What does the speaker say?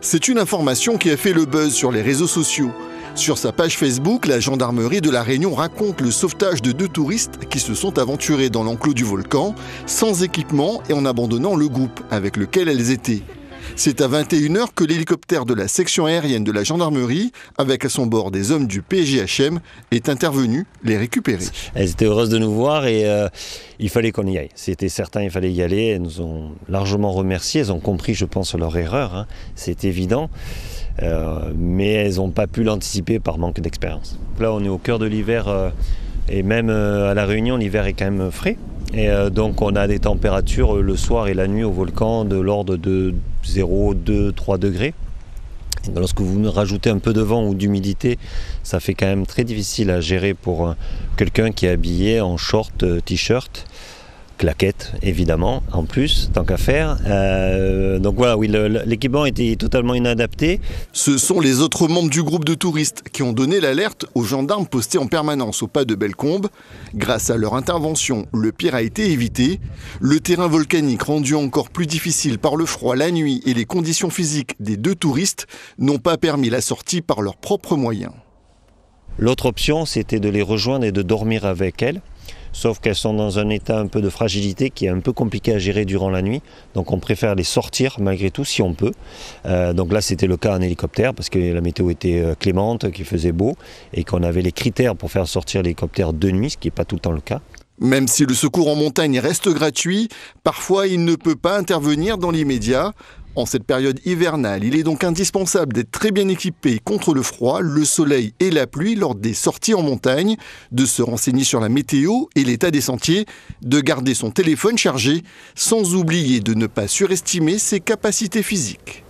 C'est une information qui a fait le buzz sur les réseaux sociaux. Sur sa page Facebook, la gendarmerie de La Réunion raconte le sauvetage de 2 touristes qui se sont aventurés dans l'enclos du volcan, sans équipement et en abandonnant le groupe avec lequel elles étaient. C'est à 21 h que l'hélicoptère de la section aérienne de la gendarmerie, avec à son bord des hommes du PGHM, est intervenu les récupérer. Elles étaient heureuses de nous voir et il fallait qu'on y aille. C'était certain, il fallait y aller. Elles nous ont largement remerciés. Elles ont compris, je pense, leur erreur. Hein. C'est évident. Mais elles n'ont pas pu l'anticiper par manque d'expérience. Là, on est au cœur de l'hiver et même à La Réunion, l'hiver est quand même frais. Et donc, on a des températures le soir et la nuit au volcan de l'ordre de 0, 2, 3 degrés. Et lorsque vous rajoutez un peu de vent ou d'humidité, ça fait quand même très difficile à gérer pour quelqu'un qui est habillé en short, t-shirt, claquettes évidemment, en plus, tant qu'à faire. Donc voilà, oui, l'équipement était totalement inadapté. Ce sont les autres membres du groupe de touristes qui ont donné l'alerte aux gendarmes postés en permanence au pas de Bellecombe. Grâce à leur intervention, le pire a été évité. Le terrain volcanique rendu encore plus difficile par le froid, la nuit et les conditions physiques des 2 touristes n'ont pas permis la sortie par leurs propres moyens. L'autre option, c'était de les rejoindre et de dormir avec elles. Sauf qu'elles sont dans un état un peu de fragilité qui est un peu compliqué à gérer durant la nuit. Donc on préfère les sortir malgré tout si on peut. Donc là c'était le cas en hélicoptère parce que la météo était clémente, qu'il faisait beau et qu'on avait les critères pour faire sortir l'hélicoptère de nuit, ce qui n'est pas tout le temps le cas. Même si le secours en montagne reste gratuit, parfois il ne peut pas intervenir dans l'immédiat. En cette période hivernale, il est donc indispensable d'être très bien équipé contre le froid, le soleil et la pluie lors des sorties en montagne, de se renseigner sur la météo et l'état des sentiers, de garder son téléphone chargé, sans oublier de ne pas surestimer ses capacités physiques.